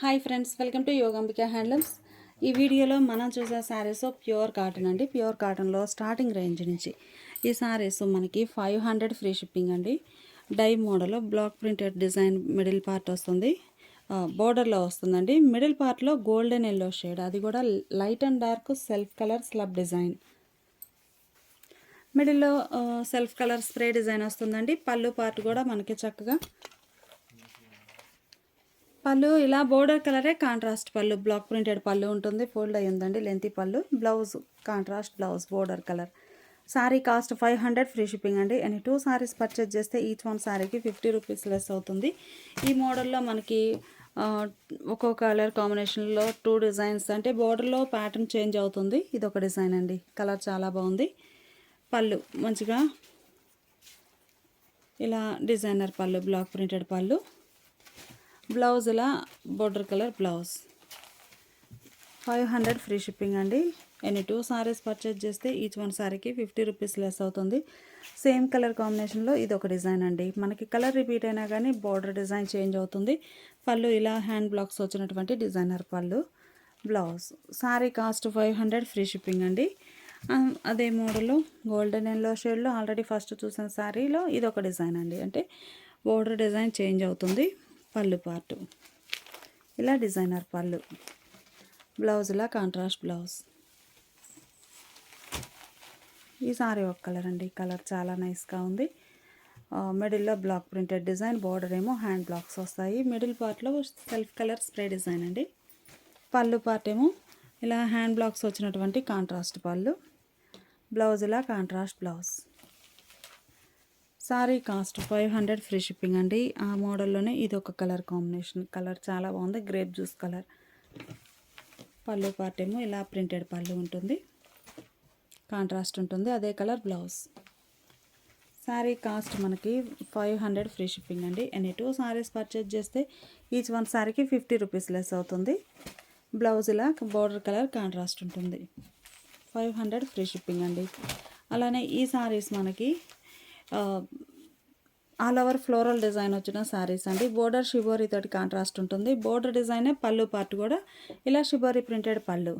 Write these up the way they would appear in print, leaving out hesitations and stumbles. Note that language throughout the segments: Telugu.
Hi friends, welcome to Yogambika handlooms. ఈ వీడియోలో మనం చూసే శారీస్ ప్యూర్ కాటన్ అండి. ప్యూర్ కాటన్లో స్టార్టింగ్ రేంజ్ నుంచి ఈ శారీస్ మనకి 500 ఫ్రీ షిప్పింగ్ అండి. Dye model block printed design middle part వస్తుంది, బోర్డర్లో వస్తుందండి. మిడిల్ పార్ట్లో గోల్డెన్ ఎల్లో షేడ్, అది కూడా light and dark self colour slub design. మిడిల్లో సెల్ఫ్ కలర్ స్ప్రే డిజైన్ వస్తుందండి. పళ్ళు పార్ట్ కూడా మనకి చక్కగా పళ్ళు ఇలా బోర్డర్ కలరే కాంట్రాస్ట్ పళ్ళు, బ్లాక్ ప్రింటెడ్ పళ్ళు ఉంటుంది. ఫోల్డ్ అయ్యి ఉందండి లెంతీ పళ్ళు. Blouse contrast blouse border colour. Sari cost 500 free shipping అండి. ఎనీ 2 శారీస్ పర్చేజ్ చేస్తే ఈచ్ వన్ శారీకి 50 రూపీస్ లెస్ అవుతుంది. ఈ మోడల్లో మనకి ఒక్కొక్క కలర్ కాంబినేషన్లో 2 డిజైన్స్, అంటే బోర్డర్లో ప్యాటర్న్ చేంజ్ అవుతుంది. ఇది ఒక డిజైన్ అండి, కలర్ చాలా బాగుంది. పళ్ళు మంచిగా ఇలా డిజైనర్ పళ్ళు, బ్లాక్ ప్రింటెడ్ పళ్ళు. బ్లౌజ్ ఇలా border colour blouse. 500 free shipping అండి. ఎనీ 2 సారీస్ పర్చేజ్ చేస్తే ఈచ్ వన్ సారీకి 50 రూపీస్ లెస్ అవుతుంది. సేమ్ కలర్ కాంబినేషన్లో ఇది ఒక డిజైన్ అండి. మనకి కలర్ రిపీట్ అయినా కానీ బోర్డర్ డిజైన్ చేంజ్ అవుతుంది. పళ్ళు ఇలా హ్యాండ్ బ్లాక్స్ వచ్చినటువంటి డిజైనర్ పళ్ళు. Blouse. Sari cost 500 free shipping అండి. అదే మోడల్లో గోల్డెన్ ఎల్లో షేడ్లో ఆల్రెడీ ఫస్ట్ చూసిన శారీలో ఇది ఒక డిజైన్ అండి, అంటే బోర్డర్ డిజైన్ చేంజ్ అవుతుంది. పళ్ళు పార్టు ఇలా డిజైనర్ పళ్ళు. బ్లౌజ్ ఇలా కాంట్రాస్ట్ బ్లౌజ్. ఈ సారీ ఒక కలర్ అండి, కలర్ చాలా నైస్గా ఉంది. మిడిల్లో బ్లాక్ ప్రింటెడ్ డిజైన్, బోర్డర్ ఏమో హ్యాండ్ బ్లాక్స్ వస్తాయి. మిడిల్ పార్ట్లో సెల్ఫ్ కలర్ స్ప్రే డిజైన్ అండి. పళ్ళు పార్ట్ ఏమో ఇలా హ్యాండ్ బ్లాక్స్ వచ్చినటువంటి కాంట్రాస్ట్ పళ్ళు. బ్లౌజ్ ఇలా contrast blouse. Sari cost 500 free shipping అండి. ఆ మోడల్లోనే ఇది ఒక కలర్ కాంబినేషన్, కలర్ చాలా బాగుంది, గ్రేప్ జ్యూస్ కలర్. పళ్ళు పార్ట్ ఏమో ఇలా ప్రింటెడ్ పళ్ళు ఉంటుంది, కాంట్రాస్ట్ ఉంటుంది, అదే కలర్ బ్లౌజ్. సారీ కాస్ట్ మనకి 500 ఫ్రీ షిప్పింగ్ అండి. ఎనీ 2 సారీస్ పర్చేజ్ చేస్తే ఈచ్ వన్ సారీకి 50 రూపీస్ లెస్ అవుతుంది. బ్లౌజ్ ఇలా బోర్డర్ కలర్ కాంట్రాస్ట్ ఉంటుంది. 500 ఫ్రీ షిప్పింగ్ అండి. అలానే ఈ సారీస్ మనకి ఆల్ ఓవర్ ఫ్లోరల్ డిజైన్ వచ్చిన శారీస్ అండి. బోర్డర్ షిబోరి తోటి కాంట్రాస్ట్ ఉంటుంది. బోర్డర్ డిజైనే పళ్ళు పార్ట్ కూడా ఇలా షిబోరి ప్రింటెడ్ పళ్ళు.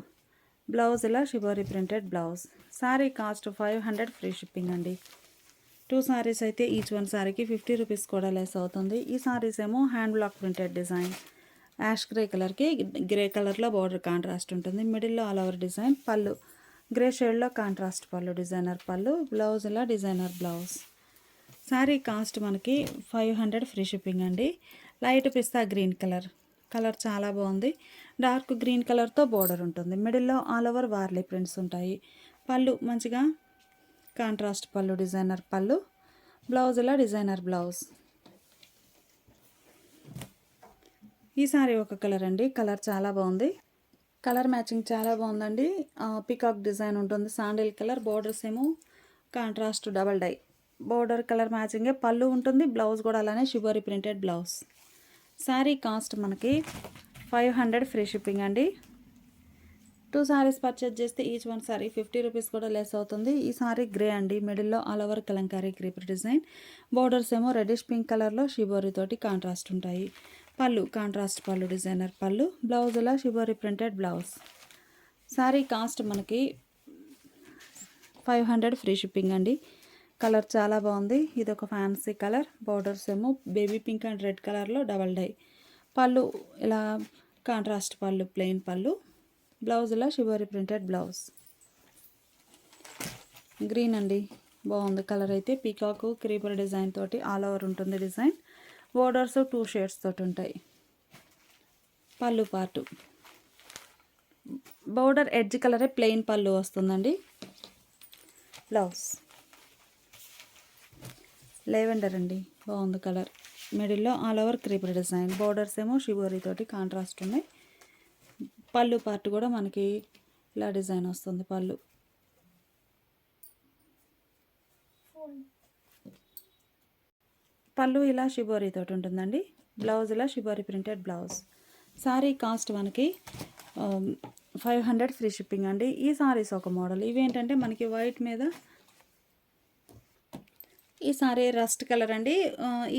బ్లౌజ్ ఇలా shibori printed blouse. Sari cost 500 free shipping అండి. 2 సారీస్ అయితే ఈచ్ వన్ సారీకి 50 రూపీస్ కూడా లెస్ అవుతుంది. ఈ సారీస్ ఏమో hand block printed design, ash grey కలర్కి గ్రే కలర్లో బోర్డర్ కాంట్రాస్ట్ ఉంటుంది. మిడిల్లో ఆల్ ఓవర్ డిజైన్, పళ్ళు గ్రే షేడ్లో కాంట్రాస్ట్ పళ్ళు, డిజైనర్ పళ్ళు. బ్లౌజ్ ఇలా డిజైనర్ బ్లౌజ్. శారీ కాస్ట్ మనకి 500 ఫ్రీ షిప్పింగ్ అండి. Light pista green colour, colour చాలా బాగుంది. డార్క్ గ్రీన్ కలర్తో బోర్డర్ ఉంటుంది. మిడిల్లో ఆల్ ఓవర్ వార్లీ ప్రింట్స్ ఉంటాయి. పళ్ళు మంచిగా కాంట్రాస్ట్ పళ్ళు, డిజైనర్ పళ్ళు. బ్లౌజ్ ఇలా డిజైనర్ బ్లౌజ్. ఈ సారీ ఒక కలర్ అండి, కలర్ చాలా బాగుంది, కలర్ మ్యాచింగ్ చాలా బాగుందండి. పికాక్ డిజైన్ ఉంటుంది, శాండిల్ కలర్. బోర్డర్స్ ఏమో contrast double dye, border colour మ్యాచింగే పళ్ళు ఉంటుంది. బ్లౌజ్ కూడా అలానే shibori printed blouse. Sari cost మనకి 500 ఫ్రీ షిప్పింగ్ అండి. 2 సారీస్ పర్చేజ్ చేస్తే ఈచ్ వన్ సారీ 50 రూపీస్ కూడా లెస్ అవుతుంది. ఈ సారీ గ్రే అండి, మిడిల్లో all over Kalamkari creeper design. Borders ఏమో రెడ్డిష్ పింక్ కలర్లో షిబోరి తోటి కాంట్రాస్ట్ ఉంటాయి. పళ్ళు కాంట్రాస్ట్ పళ్ళు, డిజైనర్ పళ్ళు. బ్లౌజ్ ఇలా shibori printed blouse. Sari cost మనకి 500 ఫ్రీ షిప్పింగ్ అండి. కలర్ చాలా బాగుంది, ఇది ఒక ఫ్యాన్సీ కలర్. బోర్డర్స్ ఏమో బేబీ పింక్ అండ్ రెడ్ కలర్లో డబల్ డై. పళ్ళు ఇలా కాంట్రాస్ట్ పళ్ళు, ప్లెయిన్ పళ్ళు. బ్లౌజ్ ఇలా షిబోరి ప్రింటెడ్ బ్లౌజ్. గ్రీన్ అండి, బాగుంది కలర్ అయితే. పీకాక్ క్రీపర్ డిజైన్ తోటి ఆల్ ఓవర్ ఉంటుంది డిజైన్. బోర్డర్స్ 2 షేడ్స్ తోటి ఉంటాయి. పళ్ళు పార్టు బోర్డర్ ఎడ్జ్ కలరే ప్లెయిన్ పళ్ళు వస్తుందండి. బ్లౌజ్ లెవెండర్ అండి, బాగుంది కలర్. మిడిల్లో all over creeper design. Borders ఏమో షిబోరి తోటి కాంట్రాస్ట్ ఉన్నాయి. పళ్ళు పార్ట్ కూడా మనకి ఇలా డిజైన్ వస్తుంది. పళ్ళు ఇలా షిబోరి తోటి ఉంటుందండి. బ్లౌజ్ ఇలా shibori printed blouse. Sari cost మనకి 500 ఫ్రీ షిప్పింగ్ అండి. ఈ సారీస్ ఒక మోడల్. ఇవేంటంటే మనకి వైట్ మీద, ఈ సారీ రస్ట్ కలర్ అండి.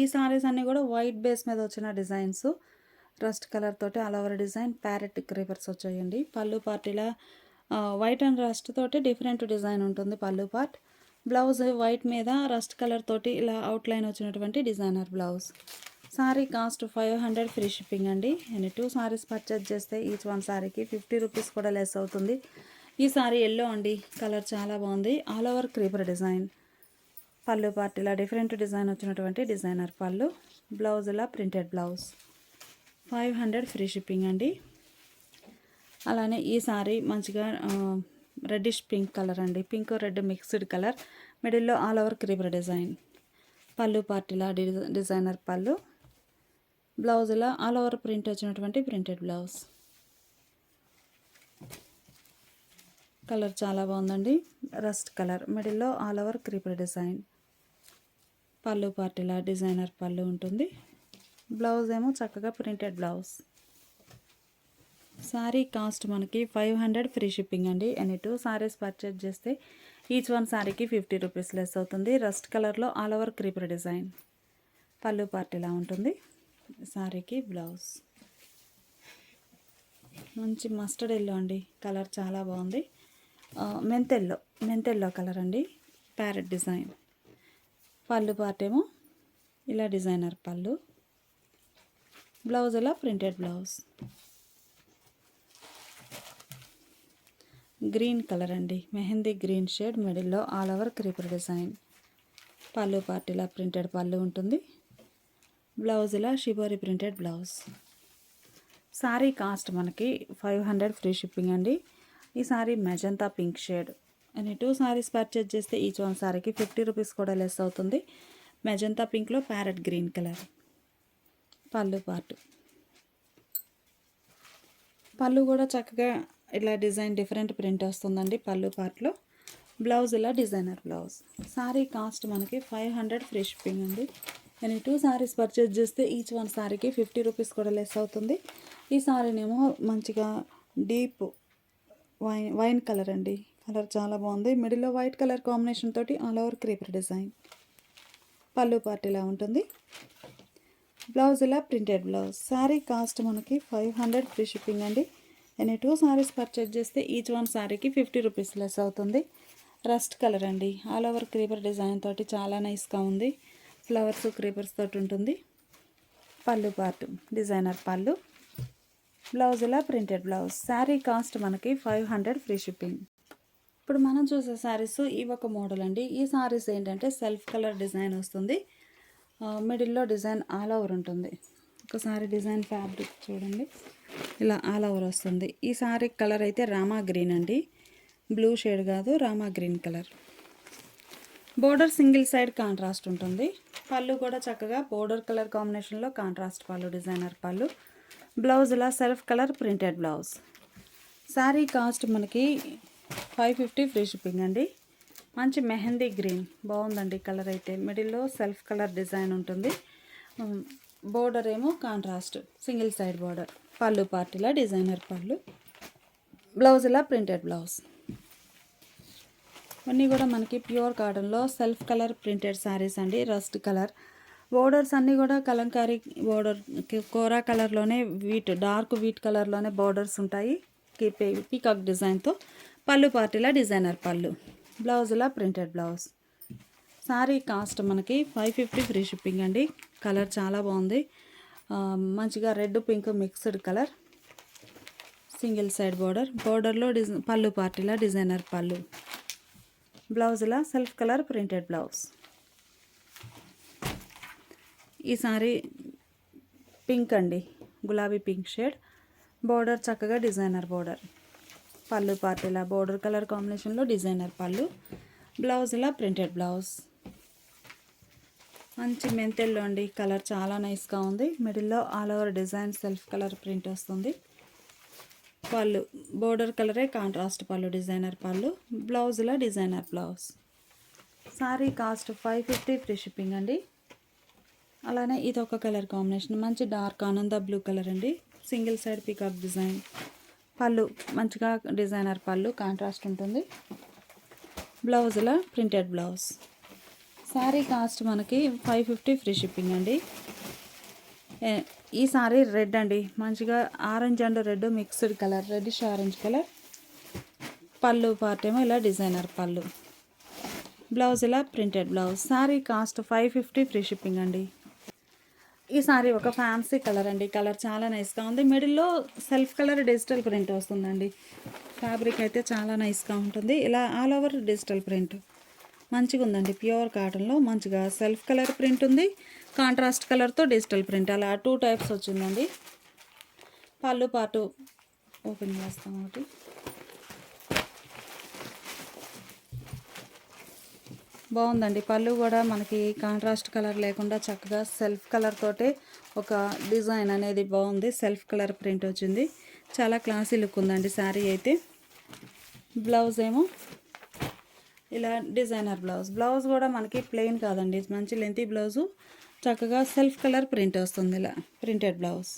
ఈ సారీస్ అన్నీ కూడా వైట్ బేస్ మీద వచ్చిన డిజైన్స్. రస్ట్ కలర్ తోటి all over design parrot creepers వచ్చాయండి. పళ్ళు పార్ట్ ఇలా వైట్ అండ్ రస్ట్ తోటి డిఫరెంట్ డిజైన్ ఉంటుంది పళ్ళు పార్ట్. బ్లౌజ్ వైట్ మీద రస్ట్ కలర్ తోటి ఇలా అవుట్లైన్ వచ్చినటువంటి designer blouse. Sari cost 500 free shipping అండి. ఎనీ 2 సారీస్ పర్చేజ్ చేస్తే ఈచ్ వన్ సారీకి 50 రూపీస్ కూడా లెస్ అవుతుంది. ఈ సారీ ఎల్లో అండి, కలర్ చాలా బాగుంది. All over creeper design. పళ్ళు పార్ట్ ఇలా డిఫరెంట్ డిజైన్ వచ్చినటువంటి డిజైనర్ పళ్ళు. బ్లౌజ్ ఇలా ప్రింటెడ్ బ్లౌజ్. 500 ఫ్రీ షిప్పింగ్ అండి. అలానే ఈ సారీ మంచిగా రెడ్డిష్ పింక్ కలర్ అండి, పింక్ రెడ్ మిక్స్డ్ కలర్, మిడిల్లో ఆల్ ఓవర్ క్రీపర్ డిజైన్. పళ్ళు పార్ట్ ఇలా డిజైనర్ పళ్ళు. బ్లౌజ్ ఇలా ఆల్ ఓవర్ ప్రింట్ వచ్చినటువంటి ప్రింటెడ్ బ్లౌజ్. కలర్ చాలా బాగుందండి, రస్ట్ కలర్, మిడిల్లో ఆల్ ఓవర్ క్రీపర్ డిజైన్. పళ్ళు పార్ట్ ఇలా డిజైనర్ పళ్ళు ఉంటుంది. బ్లౌజ్ ఏమో చక్కగా ప్రింటెడ్ బ్లౌజ్. సారీ కాస్ట్ మనకి 500 ఫ్రీ షిప్పింగ్ అండి. ఎనీ 2 సారీస్ పర్చేజ్ చేస్తే ఈచ్ వన్ సారీకి 50 రూపీస్ లెస్ అవుతుంది. రస్ట్ కలర్లో ఆల్ ఓవర్ క్రీపర్ డిజైన్. పళ్ళు పార్ట్ ఇలా ఉంటుంది. సారీకి బ్లౌజ్. మంచి మస్టర్డ్ ఎల్లో అండి, కలర్ చాలా బాగుంది. మెంతెల్లో కలర్ అండి, ప్యారెట్ డిజైన్. పళ్ళు పార్ట్ ఏమో ఇలా డిజైనర్ పళ్ళు. బ్లౌజ్ ఇలా ప్రింటెడ్ బ్లౌజ్. గ్రీన్ కలర్ అండి, మెహందీ గ్రీన్ షేడ్, మిడిల్లో ఆల్ ఓవర్ క్రీపర్ డిజైన్. పళ్ళు పార్ట్ ఇలా ప్రింటెడ్ పళ్ళు ఉంటుంది. బ్లౌజ్ ఇలా shibori printed blouse. Sari cost మనకి 500 ఫ్రీ షిప్పింగ్ అండి. ఈ సారీ మెజంతా పింక్ షేడ్. అని 2 సారీస్ పర్చేజ్ చేస్తే ఈచ్ వన్ సారీకి 50 రూపీస్ కూడా లెస్ అవుతుంది. మెజంతా పింక్లో ప్యారెట్ గ్రీన్ కలర్. పళ్ళు పార్ట్. పళ్ళు కూడా చక్కగా ఇలా డిజైన్ డిఫరెంట్ ప్రింట్ వస్తుందండి పళ్ళు పార్ట్లో. బ్లౌజ్ ఇలా డిజైనర్ బ్లౌజ్. సారీ కాస్ట్ మనకి 500 ఫ్రీ షిప్పింగ్ అండి. నేను 2 సారీస్ పర్చేజ్ చేస్తే ఈచ్ వన్ సారీకి 50 రూపీస్ కూడా లెస్ అవుతుంది. ఈ సారీనేమో మంచిగా డీప్ వైన్ కలర్ అండి, కలర్ చాలా బాగుంది. మిడిల్లో వైట్ కలర్ కాంబినేషన్ తోటి ఆల్ ఓవర్ క్రీపర్ డిజైన్. పళ్ళు పార్ట్ ఇలా ఉంటుంది. బ్లౌజ్ ఇలా ప్రింటెడ్ బ్లౌజ్. సారీ కాస్ట్ మనకి 500 ఫ్రీ షిప్పింగ్ అండి. ఎనీ 2 సారీస్ పర్చేజ్ చేస్తే ఈచ్ వన్ సారీకి 50 రూపీస్ లెస్ అవుతుంది. రస్ట్ కలర్ అండి, ఆల్ ఓవర్ క్రీపర్ డిజైన్ తోటి చాలా నైస్గా ఉంది. ఫ్లవర్స్ క్రీపర్స్ తోటి ఉంటుంది. పళ్ళు పార్ట్ డిజైనర్ పళ్ళు. బ్లౌజ్ ఇలా ప్రింటెడ్ బ్లౌజ్. శారీ కాస్ట్ మనకి 500 ఫ్రీ షిప్పింగ్. ఇప్పుడు మనం చూసే శారీస్ ఇవి ఒక మోడల్ అండి. ఈ శారీస్ ఏంటంటే సెల్ఫ్ కలర్ డిజైన్ వస్తుంది. మిడిల్లో డిజైన్ ఆల్ ఓవర్ ఉంటుంది. ఒకసారి డిజైన్ ఫ్యాబ్రిక్ చూడండి, ఇలా ఆల్ ఓవర్ వస్తుంది. ఈ శారీ కలర్ అయితే రామా గ్రీన్ అండి, బ్లూ షేడ్ కాదు, Rama green colour. Border single side contrast ఉంటుంది. పళ్ళు కూడా చక్కగా బోర్డర్ కలర్ కాంబినేషన్లో కాంట్రాస్ట్ పళ్ళు, డిజైనర్ పళ్ళు. బ్లౌజ్ ఇలా self colour printed blouse. Sari cost మనకి 550 ఫ్రీ షిప్పింగ్ అండి. మంచి మెహందీ గ్రీన్ బాగుందండి కలర్ అయితే. మిడిల్లో సెల్ఫ్ కలర్ డిజైన్ ఉంటుంది. బోర్డర్ ఏమో కాంట్రాస్ట్ సింగిల్ సైడ్ బోర్డర్. పళ్ళు పార్ట్ ఇలా డిజైనర్ పళ్ళు. బ్లౌజ్ ఇలా ప్రింటెడ్ బ్లౌజ్. ఇవన్నీ కూడా మనకి ప్యూర్ కాటన్లో సెల్ఫ్ కలర్ ప్రింటెడ్ శారీస్ అండి. రస్ట్ కలర్ బోర్డర్స్ అన్నీ కూడా కలంకారీ బోర్డర్, కోరా కలర్లోనే డార్క్ వీట్ కలర్లోనే బోర్డర్స్ ఉంటాయి పీకాక్ డిజైన్తో. పళ్ళు పార్టీలా డిజైనర్ పళ్ళు. బ్లౌజ్ ఇలా ప్రింటెడ్ బ్లౌజ్. సారీ కాస్ట్ మనకి 550 ఫ్రీ షిప్పింగ్ అండి. కలర్ చాలా బాగుంది, మంచిగా red pink mixed colour. Single side బోర్డర్లో పళ్ళు పార్టీలా డిజైనర్ పళ్ళు. బ్లౌజ్ ఇలా సెల్ఫ్ కలర్ ప్రింటెడ్ బ్లౌజ్. ఈ సారీ పింక్ అండి, గులాబీ పింక్ షేడ్. బోర్డర్ చక్కగా డిజైనర్ బోర్డర్. పళ్ళు పార్ట్ ఇలా బోర్డర్ కలర్ కాంబినేషన్లో డిజైనర్ పళ్ళు. బ్లౌజ్ ఇలా ప్రింటెడ్ బ్లౌజ్. మంచి మెంతెల్లో అండి, కలర్ చాలా నైస్గా ఉంది. మిడిల్లో all over design self colour print వస్తుంది. పళ్ళు బోర్డర్ కలరే కాంట్రాస్ట్ పళ్ళు, డిజైనర్ పళ్ళు. బ్లౌజ్ ఇలా designer blouse. Sari cost 550 free shipping అండి. అలానే ఇది ఒక కలర్ కాంబినేషన్, మంచి డార్క్ ఆనంద బ్లూ కలర్ అండి. Single side peacock design. పళ్ళు మంచిగా డిజైనర్ పళ్ళు, కాంట్రాస్ట్ ఉంటుంది. బ్లౌజ్ ఇలా ప్రింటెడ్ బ్లౌజ్. శారీ కాస్ట్ మనకి 550 ఫ్రీ షిప్పింగ్ అండి. ఈ సారీ రెడ్ అండి, మంచిగా orange and red mixed colour, reddish orange colour. పళ్ళు పార్ట్ ఏమో ఇలా డిజైనర్ పళ్ళు, బ్లౌజ్ ఇలా printed blouse. Sari cost 550 free shipping అండి. ఈ సారీ ఒక ఫ్యాన్సీ కలర్ అండి, కలర్ చాలా నైస్గా ఉంది. మిడిల్లో సెల్ఫ్ కలర్ డిజిటల్ ప్రింట్ వస్తుందండి. ఫ్యాబ్రిక్ అయితే చాలా నైస్గా ఉంటుంది. ఇలా ఆల్ ఓవర్ డిజిటల్ ప్రింట్ మంచిగా ఉందండి. ప్యూర్ కాటన్లో మంచిగా సెల్ఫ్ కలర్ ప్రింట్ ఉంది, కాంట్రాస్ట్ కలర్తో డిజిటల్ ప్రింట్, అలా 2 టైప్స్ వచ్చిందండి. పళ్ళు పాటు ఓపెన్ చేస్తాం ఒకటి. బాగుందండి. పళ్ళు కూడా మనకి కాంట్రాస్ట్ కలర్ లేకుండా చక్కగా సెల్ఫ్ కలర్ తోటే ఒక డిజైన్ అనేది బాగుంది. సెల్ఫ్ కలర్ ప్రింట్ వచ్చింది, చాలా క్లాసీ లుక్ ఉందండి శారీ అయితే. బ్లౌజ్ ఏమో ఇలా డిజైనర్ బ్లౌజ్. బ్లౌజ్ కూడా మనకి ప్లెయిన్ కాదండి, మంచి లెంతీ బ్లౌజు, చక్కగా సెల్ఫ్ కలర్ ప్రింట్ వస్తుంది, ఇలా ప్రింటెడ్ బ్లౌజ్.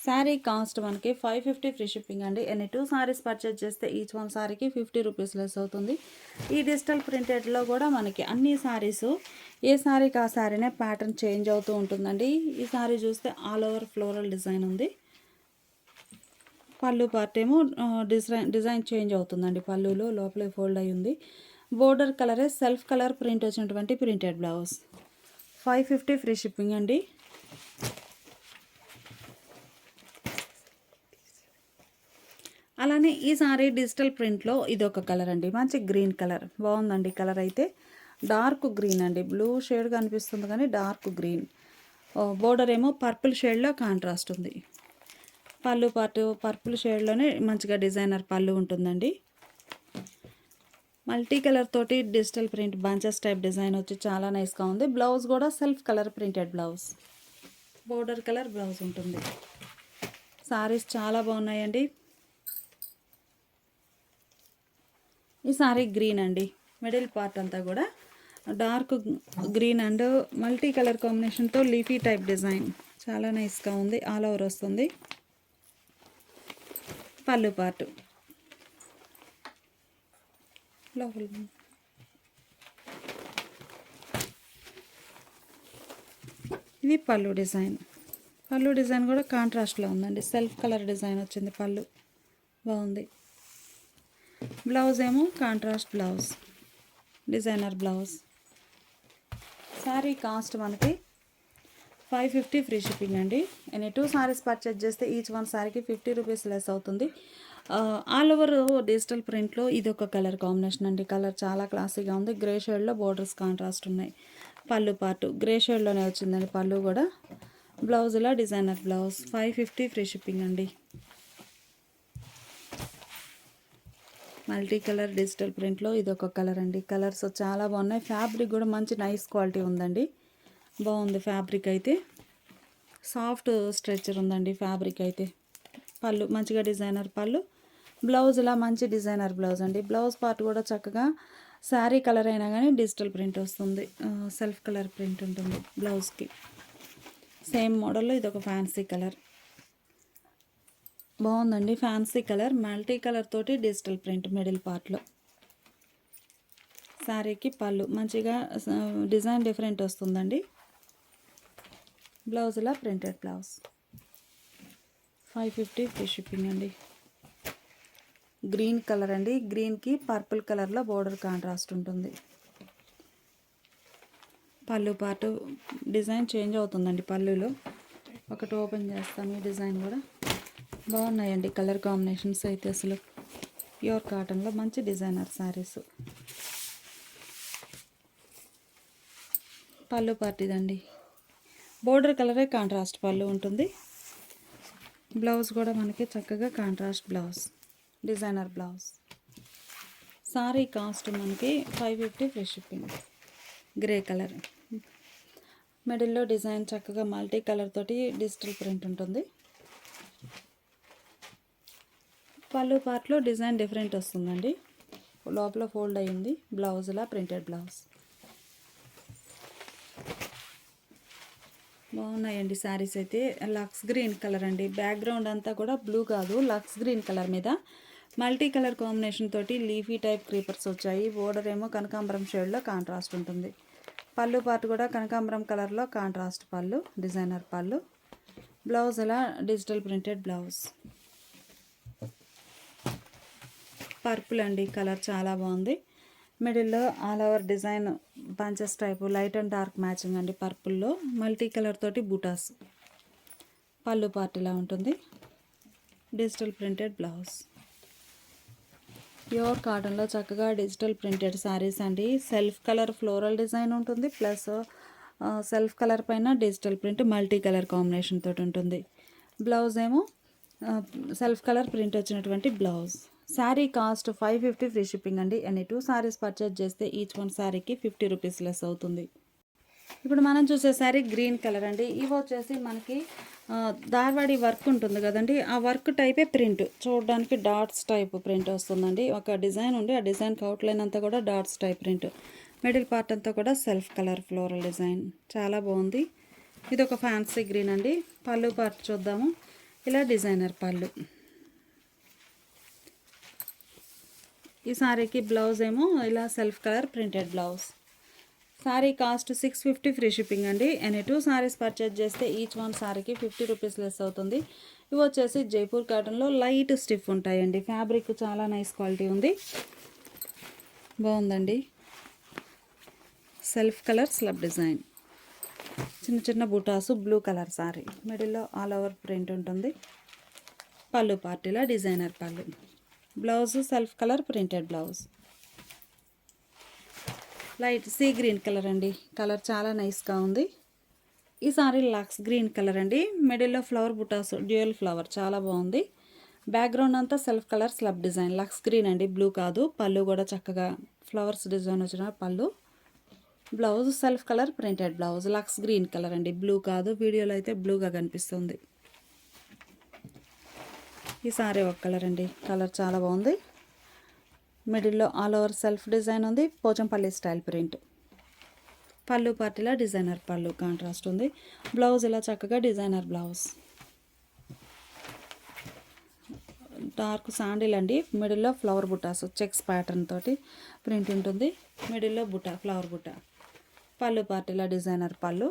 శారీ కాస్ట్ మనకి 550 ఫ్రీ షిప్పింగ్ అండి. ఎన్ని 2 సారీస్ పర్చేజ్ చేస్తే ఈచ్ వన్ సారీకి 50 రూపీస్ లెస్ అవుతుంది. ఈ డిజిటల్ ప్రింటెడ్లో కూడా మనకి అన్ని సారీసు ఏ సారీకి ఆ సారీనే ప్యాటర్న్ చేంజ్ అవుతూ ఉంటుందండి. ఈ సారీ చూస్తే ఆల్ ఓవర్ ఫ్లోరల్ డిజైన్ ఉంది. పళ్ళు పార్ట్ ఏమో డిజైన్ చేంజ్ అవుతుందండి. పళ్ళులో లోపలే ఫోల్డ్ అయి ఉంది. బోర్డర్ కలరే సెల్ఫ్ కలర్ ప్రింట్ వచ్చినటువంటి ప్రింటెడ్ బ్లౌజ్. 550 ఫ్రీ షిప్పింగ్ అండి. అలానే ఈ సారీ డిజిటల్ ప్రింట్లో ఇదొక కలర్ అండి, మంచి గ్రీన్ కలర్ బాగుందండి. కలర్ అయితే డార్క్ గ్రీన్ అండి, బ్లూ షేడ్ కనిపిస్తుంది కానీ డార్క్ గ్రీన్. బోర్డర్ ఏమో పర్పుల్ షేడ్లో కాంట్రాస్ట్ ఉంది. పళ్ళు పాటు పర్పుల్ షేడ్లోనే మంచిగా డిజైనర్ పళ్ళు ఉంటుందండి. మల్టీ కలర్ తోటి digital print bunches type design వచ్చి చాలా నైస్గా ఉంది. బ్లౌజ్ కూడా self colour printed blouse, border colour blouse ఉంటుంది. సారీస్ చాలా బాగున్నాయండి. ఈ సారీ గ్రీన్ అండి, మిడిల్ పార్ట్ అంతా కూడా dark green and multi colour కాంబినేషన్తో లీఫీ టైప్ డిజైన్ చాలా నైస్గా ఉంది. ఆల్ ఓవర్ వస్తుంది. పళ్ళు పార్ట్ లోపల ఇది పళ్ళు డిజైన్. పళ్ళు డిజైన్ కూడా కాంట్రాస్ట్లో ఉందండి, సెల్ఫ్ కలర్ డిజైన్ వచ్చింది. పళ్ళు బాగుంది. బ్లౌజ్ ఏమో contrast blouse, designer blouse. Sari cost మనకి 550 ఫ్రీ షిప్పింగ్ అండి. ఎనీ 2 సారీస్ పర్చేజ్ చేస్తే ఈచ్ వన్ సారీకి 50 రూపీస్ లెస్ అవుతుంది. ఆల్ ఓవర్ డిజిటల్ ప్రింట్లో ఇది ఒక కలర్ కాంబినేషన్ అండి. కలర్ చాలా క్లాసీగా ఉంది. గ్రే షేడ్లో బోర్డర్స్ కాంట్రాస్ట్ ఉన్నాయి. పళ్ళు పాటు గ్రే షేడ్లోనే వచ్చిందండి. పళ్ళు కూడా బ్లౌజ్ ఇలా డిజైనర్ బ్లౌజ్. 550 ఫ్రీ షిప్పింగ్ అండి. మల్టీ కలర్ డిజిటల్ ప్రింట్లో ఇది ఒక కలర్ అండి. కలర్స్ చాలా బాగున్నాయి. ఫ్యాబ్రిక్ కూడా మంచి నైస్ క్వాలిటీ ఉందండి, బాగుంది. ఫ్యాబ్రిక్ అయితే సాఫ్ట్ స్ట్రెచర్ ఉందండి ఫ్యాబ్రిక్ అయితే. పళ్ళు మంచిగా డిజైనర్ పళ్ళు, బ్లౌజ్ ఇలా మంచి డిజైనర్ బ్లౌజ్ అండి. బ్లౌజ్ పార్ట్ కూడా చక్కగా శారీ కలర్ అయినా కానీ డిజిటల్ ప్రింట్ వస్తుంది, సెల్ఫ్ కలర్ ప్రింట్ ఉంటుంది బ్లౌజ్కి. సేమ్ మోడల్లో ఇది ఒక ఫ్యాన్సీ కలర్, బాగుందండి. ఫ్యాన్సీ కలర్ మల్టీ కలర్ తోటి డిజిటల్ ప్రింట్ మిడిల్ పార్ట్లో. శారీకి పళ్ళు మంచిగా డిజైన్ డిఫరెంట్ వస్తుందండి. బ్లౌజ్ ఇలా ప్రింటెడ్ బ్లౌజ్. 550 ఫ్రీ షిప్పింగ్ అండి. గ్రీన్ కలర్ అండి, గ్రీన్కి పర్పుల్ కలర్లో బోర్డర్ కాంట్రాస్ట్ ఉంటుంది. పళ్ళు పాటు డిజైన్ చేంజ్ అవుతుందండి. పళ్ళులో ఒకటి ఓపెన్ చేస్తాను. ఈ డిజైన్ కూడా బాగున్నాయండి. కలర్ కాంబినేషన్స్ అయితే అసలు ప్యూర్ కాటన్లో మంచి డిజైనర్ శారీస్. పళ్ళు పార్ట్ ఇదండి, బోర్డర్ కలరే కాంట్రాస్ట్ పళ్ళు ఉంటుంది. బ్లౌజ్ కూడా మనకి చక్కగా contrast blouse, designer blouse. Sari cost మనకి 550 ఫ్రీ షిప్పింగ్. గ్రే కలర్ మిడిల్లో డిజైన్ చక్కగా మల్టీ కలర్ తోటి డిజిటల్ ప్రింట్ ఉంటుంది. పళ్ళు పార్ట్లో డిజైన్ డిఫరెంట్ వస్తుందండి, లోపల ఫోల్డ్ అయ్యింది. బ్లౌజ్లా ప్రింటెడ్ బ్లౌజ్. బాగున్నాయండి శారీస్ అయితే. లక్స్ గ్రీన్ కలర్ అండి, బ్యాక్గ్రౌండ్ అంతా కూడా బ్లూ కాదు, లక్స్ గ్రీన్ కలర్ మీద మల్టీ కలర్ కాంబినేషన్ తోటి లీఫీ టైప్ క్రీపర్స్ వచ్చాయి. బోర్డర్ ఏమో కనకాంబరం షేడ్లో కాంట్రాస్ట్ ఉంటుంది. పళ్ళు పార్ట్ కూడా కనకాంబరం కలర్లో కాంట్రాస్ట్ పళ్ళు, డిజైనర్ పళ్ళు. బ్లౌజ్ ఇలా డిజిటల్ ప్రింటెడ్ బ్లౌజ్. పర్పుల్ అండి, కలర్ చాలా బాగుంది. మిడిల్లో all over design bunches type light and dark matching అండి. పర్పుల్లో మల్టీ కలర్ తోటి బూటాస్. పళ్ళు పార్ట్ ఇలా ఉంటుంది. Digital printed blouse. ప్యూర్ కాటన్లో చక్కగా డిజిటల్ ప్రింటెడ్ శారీస్ అండి. సెల్ఫ్ కలర్ ఫ్లోరల్ డిజైన్ ఉంటుంది, ప్లస్ సెల్ఫ్ కలర్ పైన digital print multi colour combination తోటి ఉంటుంది. బ్లౌజ్ ఏమో సెల్ఫ్ కలర్ ప్రింట్ వచ్చినటువంటి blouse. Sari cost 550 free shipping అండి. ఎనీ 2 శారీస్ పర్చేజ్ చేస్తే ఈచ్ వన్ శారీకి 50 రూపీస్ లెస్ అవుతుంది. ఇప్పుడు మనం చూసే శారీ గ్రీన్ కలర్ అండి. ఇవి వచ్చేసి మనకి దార్వాడి వర్క్ ఉంటుంది కదండి, ఆ వర్క్ టైపే ప్రింట్. చూడడానికి డాట్స్ టైప్ ప్రింట్ వస్తుందండి. ఒక డిజైన్ ఉండి ఆ డిజైన్కి అవుట్లైన్ అంతా కూడా dots type print. Middle part అంతా కూడా సెల్ఫ్ కలర్ ఫ్లోరల్ డిజైన్. చాలా బాగుంది. ఇది ఒక ఫ్యాన్సీ గ్రీన్ అండి. పళ్ళు పార్ట్ చూద్దాము. ఇలా డిజైనర్ పళ్ళు. ఈ శారీకి బ్లౌజ్ ఏమో ఇలా self colour printed blouse. Sari cost 650 free shipping అండి. ఎనీ 2 శారీస్ పర్చేజ్ చేస్తే ఈచ్ వన్ శారీకి 50 రూపీస్ లెస్ అవుతుంది. ఇవి వచ్చేసి జైపూర్ కాటన్లో లైట్ స్టిఫ్ ఉంటాయండి. ఫ్యాబ్రిక్ చాలా నైస్ క్వాలిటీ ఉంది, బాగుందండి. సెల్ఫ్ కలర్ స్లబ్ డిజైన్, చిన్న చిన్న బూటాసు, బ్లూ కలర్ శారీ. మిడిల్లో ఆల్ ఓవర్ ప్రింట్ ఉంటుంది. పళ్ళు పార్టీలా డిజైనర్ పళ్ళు. Blouse self colour printed blouse. Light sea green colour అండి. కలర్ చాలా నైస్గా ఉంది. ఈ సారీ లక్స్ గ్రీన్ కలర్ అండి. మిడిల్లో ఫ్లవర్ బుటాస్, డ్యూయల్ ఫ్లవర్, చాలా బాగుంది. బ్యాక్గ్రౌండ్ అంతా self colour slub design. Lux green అండి, బ్లూ కాదు. పళ్ళు కూడా చక్కగా ఫ్లవర్స్ డిజైన్ వచ్చిన పళ్ళు. Blouse self colour printed blouse. Lux green colour అండి, బ్లూ కాదు. వీడియోలో అయితే బ్లూగా కనిపిస్తుంది. ఈ సారీ ఒక కలర్ అండి. కలర్ చాలా బాగుంది. మిడిల్లో ఆల్ ఓవర్ సెల్ఫ్ డిజైన్ ఉంది, పోచంపల్లి స్టైల్ ప్రింట్. పళ్ళు పార్టీలా డిజైనర్ పళ్ళు, కాంట్రాస్ట్ ఉంది. బ్లౌజ్ ఇలా చక్కగా డిజైనర్ బ్లౌజ్. డార్క్ శాండిల్ అండి. మిడిల్లో ఫ్లవర్ బుటాస్ చెక్స్ ప్యాటర్న్ తోటి ప్రింట్ ఉంటుంది. మిడిల్లో బుటా, ఫ్లవర్ బుటా. పళ్ళు పార్టీలా డిజైనర్ పళ్ళు.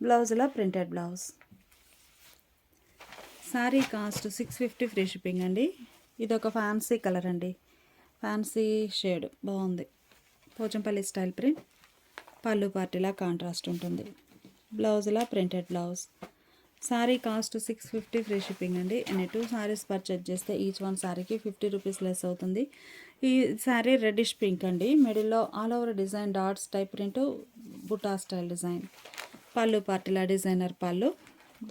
బ్లౌజ్ ఇలా printed blouse. Sari cost 650 free shipping అండి. ఇది ఒక ఫ్యాన్సీ కలర్ అండి, ఫ్యాన్సీ షేడ్, బాగుంది. Pochampally style print. పళ్ళు పార్టీలా కాంట్రాస్ట్ ఉంటుంది. బ్లౌజ్ ఇలా printed blouse. Sari cost 650 free shipping అండి. ఎనీ 2 శారీస్ పర్చేజ్ చేస్తే ఈచ్ వన్ శారీకి 50 రూపీస్ లెస్ అవుతుంది. ఈ శారీ రెడ్డిష్ పింక్ అండి. మిడిల్లో all over design dots type print, బుటా స్టైల్ డిజైన్. పళ్ళు పార్టీలా డిజైనర్ పళ్ళు.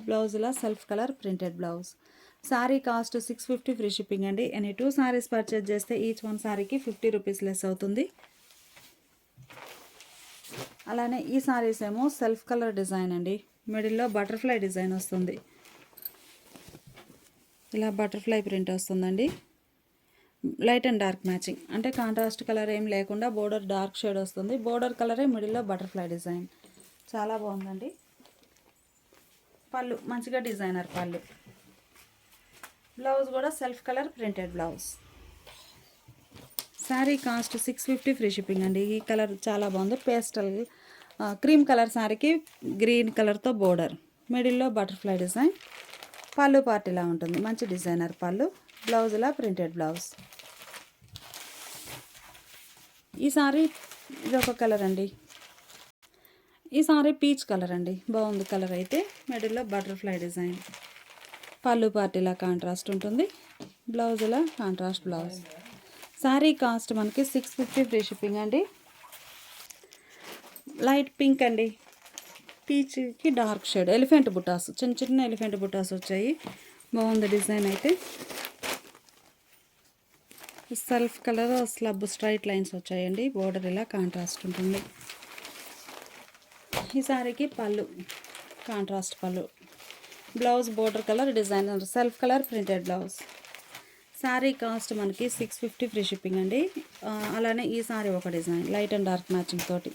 బ్లౌజ్ ఇలా self colour printed blouse. Sari cost 650 free shipping అండి. ఎనీ 2 శారీస్ పర్చేజ్ చేస్తే ఈచ్ వన్ శారీకి 50 రూపీస్ లెస్ అవుతుంది. అలానే ఈ శారీస్ ఏమో సెల్ఫ్ కలర్ డిజైన్ అండి. మిడిల్లో బటర్ఫ్లై డిజైన్ వస్తుంది. ఇలా బటర్ఫ్లై ప్రింట్ వస్తుందండి. లైట్ అండ్ డార్క్ మ్యాచింగ్, అంటే కాంట్రాస్ట్ కలర్ ఏం లేకుండా బోర్డర్ డార్క్ షేడ్ వస్తుంది. బోర్డర్ కలరే మిడిల్లో బటర్ఫ్లై డిజైన్. చాలా బాగుందండి. పళ్ళు మంచిగా డిజైనర్ పళ్ళు. బ్లౌజ్ కూడా self colour printed blouse. Sari cost 650 free shipping అండి. ఈ కలర్ చాలా బాగుంది. పేస్టల్ క్రీమ్ కలర్ శారీకి గ్రీన్ కలర్తో బోర్డర్. మిడిల్లో బటర్ఫ్లై డిజైన్. పళ్ళు పార్టీలా ఉంటుంది, మంచి డిజైనర్ పళ్ళు. బ్లౌజ్ ఇలా ప్రింటెడ్ బ్లౌజ్. ఈ సారీ ఇది ఒక కలర్ అండి. ఈ సారీ పీచ్ కలర్ అండి, బాగుంది కలర్ అయితే. మిడిల్లో బటర్ఫ్లై డిజైన్. పళ్ళు పార్టీలా కాంట్రాస్ట్ ఉంటుంది. బ్లౌజ్ ఇలా కాంట్రాస్ట్ బ్లౌజ్. శారీ కాస్ట్ మనకి 650 ఫ్రీ షిప్పింగ్ అండి. లైట్ పింక్ అండి, పీచ్కి డార్క్ షేడ్, ఎలిఫెంట్ బుటాస్, చిన్న చిన్న ఎలిఫెంట్ బుటాస్ వచ్చాయి. బాగుంది డిజైన్ అయితే. Self colour slub straight lines వచ్చాయండి. బోర్డర్ ఇలా కాంట్రాస్ట్ ఉంటుంది. ఈ సారీకి పళ్ళు కాంట్రాస్ట్ పళ్ళు. Blouse border colour designer self colour printed blouse. Sari cost మనకి 650 ఫ్రీ షిప్పింగ్ అండి. అలానే ఈ సారీ ఒక design light and dark matching తోటి.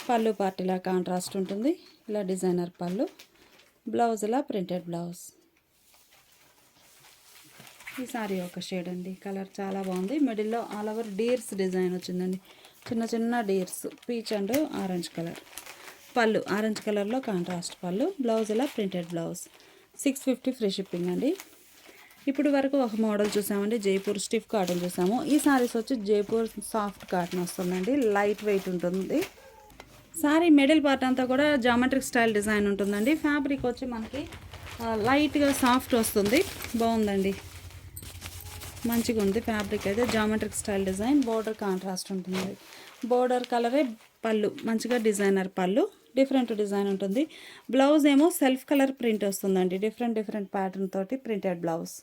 పళ్ళు పార్టీలా కాంట్రాస్ట్ ఉంటుంది. ఇలా డిజైనర్ పళ్ళు. బ్లౌజ్ ఇలా ప్రింటెడ్ బ్లౌజ్. ఈ సారీ ఒక షేడ్ అండి. కలర్ చాలా బాగుంది. మిడిల్లో ఆల్ ఓవర్ డీర్స్ డిజైన్ వచ్చిందండి. చిన్న చిన్న deers peach and orange colour. పళ్ళు ఆరెంజ్ కలర్లో కాంట్రాస్ట్ పళ్ళు. బ్లౌజ్ ఇలా ప్రింటెడ్ బ్లౌజ్. 650 ఫ్రీ షిప్పింగ్ అండి. ఇప్పుడు వరకు ఒక మోడల్ చూసామండి, జైపూర్ స్టిఫ్ కాటన్ చూసాము. ఈ సారీస్ వచ్చి జైపూర్ సాఫ్ట్ కాటన్ వస్తుందండి, లైట్ వెయిట్ ఉంటుంది. సారీ మిడిల్ పార్ట్ అంతా కూడా జామెట్రిక్ స్టైల్ డిజైన్ ఉంటుందండి. ఫ్యాబ్రిక్ వచ్చి మనకి లైట్గా సాఫ్ట్ వస్తుంది, బాగుందండి, మంచిగా ఉంది ఫ్యాబ్రిక్ అయితే. Geometric style design, border contrast ఉంటుంది. బోర్డర్ కలరే పళ్ళు, మంచిగా డిజైనర్ పళ్ళు, డిఫరెంట్ డిజైన్ ఉంటుంది. బ్లౌజ్ ఏమో సెల్ఫ్ కలర్ ప్రింట్ వస్తుందండి, డిఫరెంట్ ప్యాటర్న్ తోటి ప్రింటెడ్ బ్లౌజ్.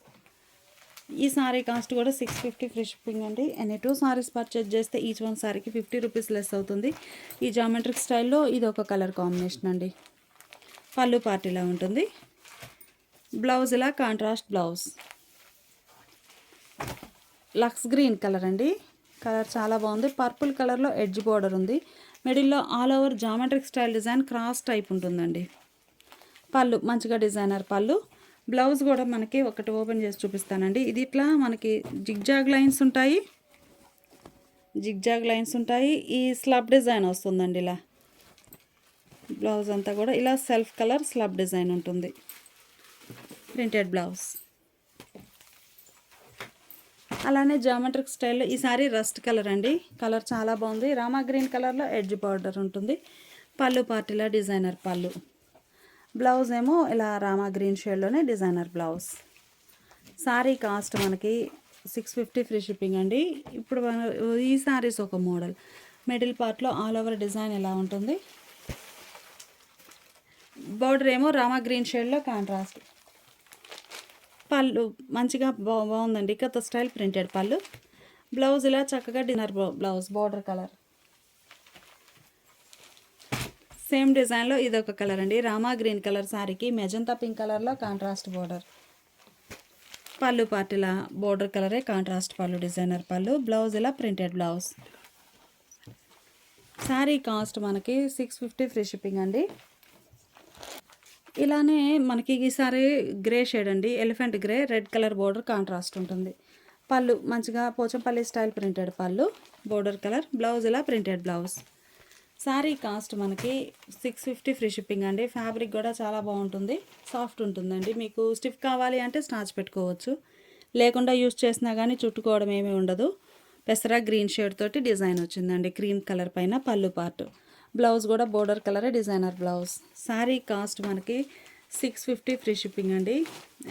ఈ సారీ కాస్ట్ కూడా 650 ఫ్రీ షిప్పింగ్ అండి. ఎనీ 2 సారీస్ పర్చేజ్ చేస్తే ఈచ్ వన్ సారీకి 50 రూపీస్ లెస్ అవుతుంది. ఈ జామెట్రిక్ స్టైల్లో ఇది ఒక కలర్ కాంబినేషన్ అండి. పళ్ళు పార్టీలా ఉంటుంది. బ్లౌజ్ ఇలా contrast blouse. Lux green colour అండి, కలర్ చాలా బాగుంది. పర్పుల్ కలర్లో ఎడ్జ్ బోర్డర్ ఉంది. మిడిల్లో all over geometric style design cross type ఉంటుందండి. పళ్ళు మంచిగా డిజైనర్ పళ్ళు. బ్లౌజ్ కూడా మనకి ఒకటి ఓపెన్ చేసి చూపిస్తానండి. ఇది ఇట్లా మనకి జిగ్జాగ్ లైన్స్ ఉంటాయి. ఈ స్లబ్ డిజైన్ వస్తుందండి ఇలా. బ్లౌజ్ అంతా కూడా ఇలా సెల్ఫ్ కలర్ స్లబ్ డిజైన్ ఉంటుంది, ప్రింటెడ్ బ్లౌజ్. అలానే జామెట్రిక్ స్టైల్లో ఈ సారీ రస్ట్ కలర్ అండి, కలర్ చాలా బాగుంది. రామా గ్రీన్ కలర్లో ఎడ్జ్ బార్డర్ ఉంటుంది. పళ్ళు పార్టీలా డిజైనర్ పళ్ళు. బ్లౌజ్ ఏమో ఇలా రామా గ్రీన్ షేడ్లోనే డిజైనర్ బ్లౌజ్. సారీ కాస్ట్ మనకి 650 ఫ్రీ షిప్పింగ్ అండి. ఇప్పుడు ఈ సారీస్ ఒక మోడల్. మిడిల్ పార్ట్లో ఆల్ ఓవర్ డిజైన్ ఎలా ఉంటుంది. బార్డర్ ఏమో రామా గ్రీన్ షేడ్లో కాంట్రాస్ట్. పళ్ళు మంచిగా బాగుందండి, కొత్త స్టైల్ ప్రింటెడ్ పళ్ళు. బ్లౌజ్ ఇలా చక్కగా dinner blouse, border colour same డిజైన్లో ఇదొక కలర్ అండి. రామా గ్రీన్ కలర్ సారీకి మెజంతా పింక్ కలర్లో కాంట్రాస్ట్ బార్డర్. పళ్ళు పార్టీలా బార్డర్ కలరే కాంట్రాస్ట్ పళ్ళు, డిజైనర్ పళ్ళు. బ్లౌజ్ ఇలా ప్రింటెడ్ బ్లౌజ్. సారీ కాస్ట్ మనకి 650 ఫ్రీ షిప్పింగ్ అండి. ఇలానే మనకి ఈసారి గ్రే షేడ్ అండి, elephant grey, red colour border contrast ఉంటుంది. పళ్ళు మంచిగా పోచంపల్లి స్టైల్ ప్రింటెడ్ పళ్ళు, బోర్డర్ కలర్. బ్లౌజ్ ఇలా ప్రింటెడ్ బ్లౌజ్. సారీ కాస్ట్ మనకి 650 ఫ్రీ షిప్పింగ్ అండి. ఫ్యాబ్రిక్ కూడా చాలా బాగుంటుంది, సాఫ్ట్ ఉంటుందండి. మీకు స్టిఫ్ కావాలి అంటే స్టార్చ్ పెట్టుకోవచ్చు, లేకుండా యూస్ చేసినా కానీ చుట్టుకోవడం ఏమీ ఉండదు. పెసరా గ్రీన్ షేడ్ తోటి డిజైన్ వచ్చిందండి, క్రీమ్ కలర్ పైన పళ్ళు పార్ట్. బ్లౌజ్ కూడా బోర్డర్ కలరే డిజైనర్ బ్లౌజ్. సారీ కాస్ట్ మనకి 650 ఫ్రీ షిప్పింగ్ అండి.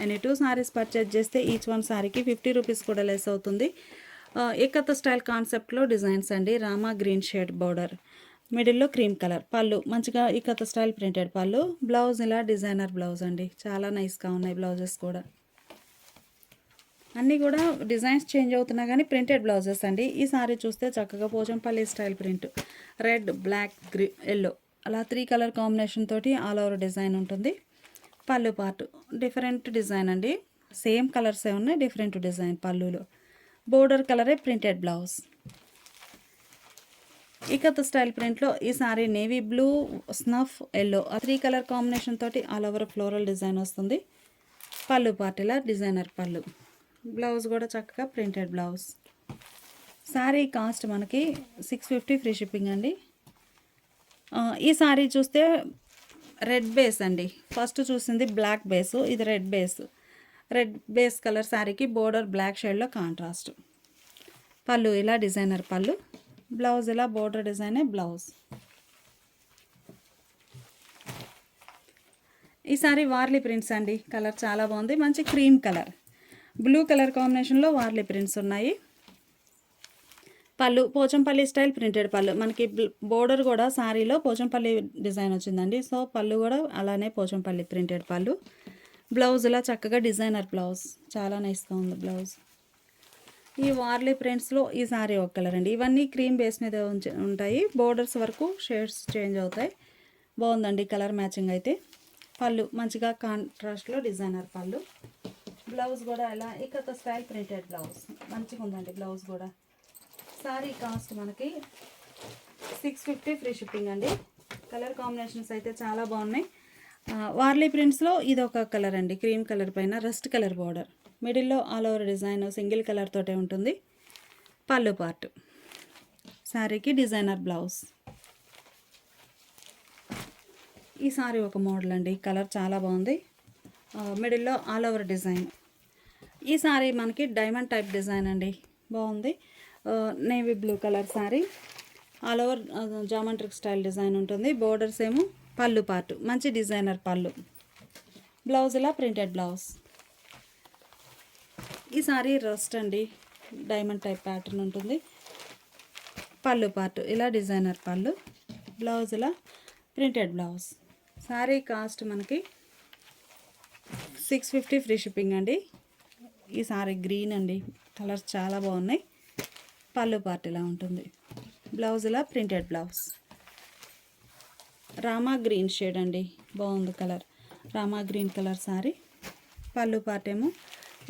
ఎనీ 2 సారీస్ పర్చేజ్ చేస్తే ఈచ్ వన్ సారీకి 50 రూపీస్ కూడా లెస్ అవుతుంది. ఏకత స్టైల్ కాన్సెప్ట్లో డిజైన్స్ అండి. రామా గ్రీన్ షేడ్ బోర్డర్, మిడిల్లో క్రీమ్ కలర్. పళ్ళు మంచిగా ఏకత స్టైల్ ప్రింటెడ్ పళ్ళు. బ్లౌజ్ ఇలా డిజైనర్ బ్లౌజ్ అండి, చాలా నైస్గా ఉన్నాయి బ్లౌజెస్ కూడా. అన్నీ కూడా డిజైన్స్ చేంజ్ అవుతున్నా కానీ ప్రింటెడ్ బ్లౌజెస్ అండి. ఈ సారీ చూస్తే చక్కగా Pochampally style print, red, black, yellow అలా 3 కలర్ కాంబినేషన్ తోటి ఆల్ ఓవర్ డిజైన్ ఉంటుంది. పళ్ళు పార్ట్ డిఫరెంట్ డిజైన్ అండి, సేమ్ కలర్సే ఉన్నాయి, డిఫరెంట్ డిజైన్ పళ్ళులో. బోర్డర్ కలరే ప్రింటెడ్ బ్లౌజ్. ఇకత్ స్టైల్ ప్రింట్లో ఈ sari navy blue, snuff, yellow 3 colour combination తోటి ఆల్ ఓవర్ ఫ్లోరల్ డిజైన్ వస్తుంది. పళ్ళు పార్టీలా డిజైనర్ పళ్ళు. బ్లౌజ్ కూడా చక్కగా ప్రింటెడ్ బ్లౌజ్. సారీ కాస్ట్ మనకి 650 ఫ్రీ షిప్పింగ్ అండి. ఈ సారీ చూస్తే రెడ్ బేస్ అండి, ఫస్ట్ చూసింది బ్లాక్ బేసు, ఇది red base. Red base colour సారీకి బోర్డర్ బ్లాక్ షేడ్లో కాంట్రాస్ట్. పళ్ళు ఇలా డిజైనర్ పళ్ళు. బ్లౌజ్ ఇలా బోర్డర్ డిజైనే బ్లౌజ్. ఈ సారీ వార్లీ ప్రింట్స్ అండి, కలర్ చాలా బాగుంది, మంచి క్రీమ్ కలర్, బ్లూ కలర్ కాంబినేషన్లో వార్లీ ప్రింట్స్ ఉన్నాయి. పళ్ళు పోచంపల్లి స్టైల్ ప్రింటెడ్ పళ్ళు. మనకి బోర్డర్ కూడా సారీలో పోచంపల్లి డిజైన్ వచ్చిందండి, సో పళ్ళు కూడా అలానే పోచంపల్లి ప్రింటెడ్ పళ్ళు. బ్లౌజ్ ఇలా చక్కగా డిజైనర్ బ్లౌజ్, చాలా నైస్గా ఉంది బ్లౌజ్. ఈ వార్లీ ప్రింట్స్లో ఈ సారీ ఒక కలర్ అండి. ఇవన్నీ క్రీమ్ బేస్ మీద ఉంటాయి, బోర్డర్స్ వరకు షేడ్స్ చేంజ్ అవుతాయి. బాగుందండి కలర్ మ్యాచింగ్ అయితే. పళ్ళు మంచిగా కాంట్రాస్ట్లో డిజైనర్ పళ్ళు. బ్లౌజ్ కూడా ఇలా ఇకత స్టైల్ ప్రింటెడ్ బ్లౌజ్, మంచిగా ఉందండి బ్లౌజ్ కూడా. సారీ కాస్ట్ మనకి 650 ఫ్రీ షిప్పింగ్ అండి. కలర్ కాంబినేషన్స్ అయితే చాలా బాగున్నాయి. వార్లీ ప్రింట్స్లో ఇది ఒక కలర్ అండి, క్రీమ్ కలర్ పైన రస్ట్ కలర్ బార్డర్, మిడిల్లో all over design single colour తోటే ఉంటుంది. పళ్ళు పార్ట్ శారీకి డిజైనర్ బ్లౌజ్. ఈ సారీ ఒక మోడల్ అండి, కలర్ చాలా బాగుంది. మిడిల్లో ఆల్ ఓవర్ డిజైన్. ఈ సారీ మనకి డైమండ్ టైప్ డిజైన్ అండి, బాగుంది. Navy blue colour sorry, all over geometric style design ఉంటుంది. బోర్డర్స్ ఏమో పళ్ళు పార్ట్, మంచి డిజైనర్ పళ్ళు. బ్లౌజ్ ఇలా ప్రింటెడ్ బ్లౌజ్. ఈ సారీ రస్ట్ అండి, డైమండ్ టైప్ ప్యాటర్న్ ఉంటుంది. పళ్ళు పార్ట్ ఇలా డిజైనర్ పళ్ళు. బ్లౌజ్ ఇలా ప్రింటెడ్ బ్లౌజ్. సారీ కాస్ట్ మనకి 650 ఫ్రీ షిప్పింగ్ అండి. ఈ సారీ గ్రీన్ అండి, కలర్స్ చాలా బాగున్నాయి. పళ్ళు పార్ట్ ఇలా ఉంటుంది. బ్లౌజ్ ఇలా printed blouse. Rama green shade అండి, బాగుంది colour. Rama green colour sorry. పళ్ళు పార్ట్ ఏమో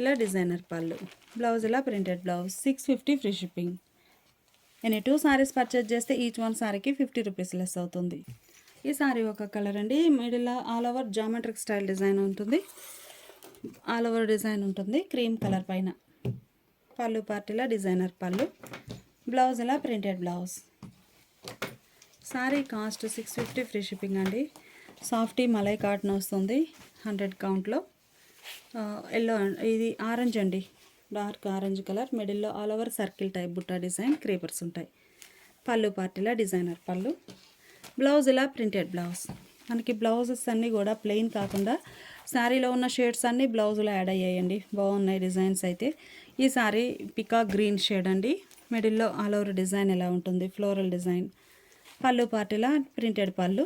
ఇలా డిజైనర్ పళ్ళు. బ్లౌజ్ ఇలా printed blouse. 650 free shipping. Any 2 saris purchase చేస్తే ఈచ్ వన్ సారీకి 50 రూపీస్ లెస్ అవుతుంది. ఈ సారీ ఒక కలర్ అండి, మిడిల్లో all over geometric style design ఉంటుంది. ఆల్ ఓవర్ డిజైన్ ఉంటుంది క్రీమ్ కలర్ పైన. పళ్ళు పార్టీలా డిజైనర్ పళ్ళు. బ్లౌజ్ ఇలా printed blouse. Sari cost 650 free shipping అండి. సాఫ్టీ మలై కాటన్ వస్తుంది 100 కౌంట్లో. ఎల్లో, ఇది ఆరెంజ్ అండి, డార్క్ ఆరెంజ్ కలర్. మిడిల్లో all over circle type butta design, creepers ఉంటాయి. పళ్ళు పార్టీలా డిజైనర్ పళ్ళు. బ్లౌజ్ ఇలా ప్రింటెడ్ బ్లౌజ్. మనకి బ్లౌజెస్ అన్నీ కూడా ప్లెయిన్ కాకుండా శారీలో ఉన్న షేడ్స్ అన్నీ బ్లౌజులో యాడ్ అయ్యాయండి, బాగున్నాయి డిజైన్స్ అయితే. ఈ సారీ పికాక్ గ్రీన్ షేడ్ అండి. మిడిల్లో ఆల్ ఓవర్ డిజైన్ ఎలా ఉంటుంది, ఫ్లోరల్ డిజైన్. పళ్ళు పార్టీలా ప్రింటెడ్ పళ్ళు.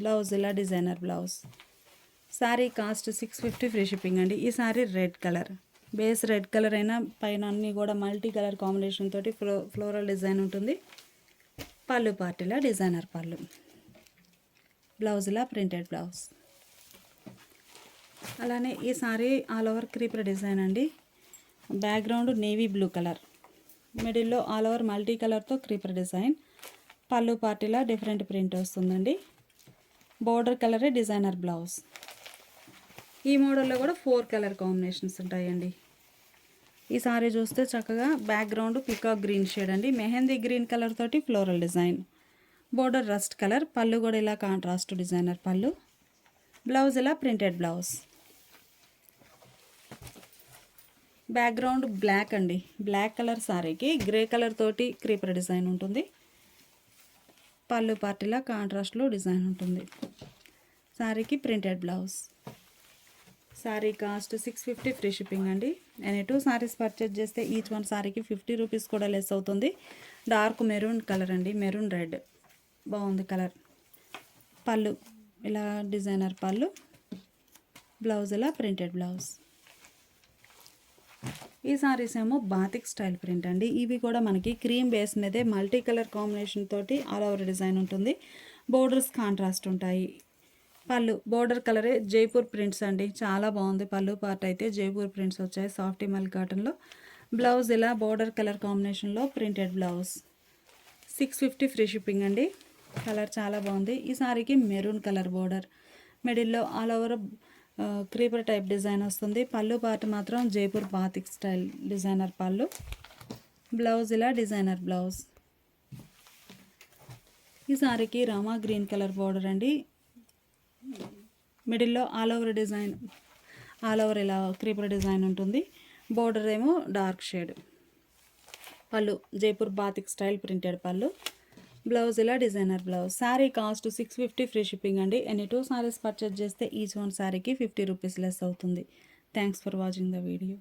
బ్లౌజ్ ఇలా designer blouse. Sari cost 650 free shipping అండి. ఈ sorry red colour, base red colour అయినా పైన అన్నీ కూడా మల్టీ కలర్ కాంబినేషన్ తోటి ఫ్లోరల్ డిజైన్ ఉంటుంది. పళ్ళు పార్టీలా డిజైనర్ పళ్ళు. బ్లౌజ్లా ప్రింటెడ్ బ్లౌజ్. అలానే ఈ sorry all over creeper design అండి. బ్యాక్గ్రౌండ్ నేవీ బ్లూ కలర్, మిడిల్లో ఆల్ ఓవర్ మల్టీ కలర్తో క్రీపర్ డిజైన్. పళ్ళు పార్టీలా డిఫరెంట్ ప్రింట్ వస్తుందండి. బోర్డర్ కలరే డిజైనర్ బ్లౌజ్. ఈ మోడల్లో కూడా 4 కలర్ కాంబినేషన్స్ ఉంటాయండి. ఈ సారీ చూస్తే చక్కగా బ్యాక్గ్రౌండ్ పికాక్ గ్రీన్ షేడ్ అండి, మెహందీ గ్రీన్ కలర్ తోటి floral design. Border rust colour. పళ్ళు కూడా ఇలా కాంట్రాస్ట్ డిజైనర్ పళ్ళు. బ్లౌజ్ ఇలా ప్రింటెడ్ బ్లౌజ్. బ్యాక్గ్రౌండ్ బ్లాక్ అండి, బ్లాక్ కలర్ సారీకి గ్రే కలర్ తోటి క్రీపర్ డిజైన్ ఉంటుంది. పళ్ళు పార్టీలా కాంట్రాస్ట్లో డిజైన్ ఉంటుంది. సారీకి printed blouse. Sari cost 650 free shipping అండి. ఎనీ 2 సారీస్ పర్చేజ్ చేస్తే ఈచ్ వన్ సారీకి 50 రూపీస్ కూడా లెస్ అవుతుంది. డార్క్ మెరూన్ కలర్ అండి, మెరూన్ రెడ్, బాగుంది కలర్. పళ్ళు ఇలా డిజైనర్ పళ్ళు. బ్లౌజ్ ఇలా ప్రింటెడ్ బ్లౌజ్. ఈ సారీస్ ఏమో బాతిక్ స్టైల్ ప్రింట్ అండి. ఇవి కూడా మనకి క్రీమ్ బేస్ మీదే మల్టీ కలర్ కాంబినేషన్ తోటి ఆల్ ఓవర్ డిజైన్ ఉంటుంది. బోర్డర్స్ కాంట్రాస్ట్ ఉంటాయి. పళ్ళు బోర్డర్ కలరే జైపూర్ ప్రింట్స్ అండి, చాలా బాగుంది. పళ్ళు పార్ట్ అయితే జైపూర్ ప్రింట్స్ వచ్చాయి సాఫ్టీ మల్ కాటన్లో. బ్లౌజ్ ఇలా బోర్డర్ కలర్ కాంబినేషన్లో ప్రింటెడ్ బ్లౌజ్. 650 ఫ్రీ షిప్పింగ్ అండి. కలర్ చాలా బాగుంది. ఈ సారీకి మెరూన్ కలర్ బోర్డర్, మిడిల్లో all over creeper type design వస్తుంది. పళ్ళు పార్ట్ మాత్రం జైపూర్ బాతిక్ స్టైల్ డిజైనర్ పళ్ళు. బ్లౌజ్ ఇలా డిజైనర్ బ్లౌజ్. ఈ సారీకి రామా గ్రీన్ కలర్ బోర్డర్ అండి. మిడిల్లో all over design, all over ఇలా క్రీపర్ డిజైన్ ఉంటుంది. బోర్డర్ ఏమో డార్క్ షేడ్. పళ్ళు జైపూర్ బాతిక్ స్టైల్ ప్రింటెడ్ పళ్ళు. బ్లౌజ్ ఇలా designer blouse. Sari cost 650 free shipping అండి. ఎనీ 2 సారీస్ పర్చేజ్ చేస్తే ఈచ్ వన్ శారీకి 50 రూపీస్ లెస్ అవుతుంది. Thanks for watching the video.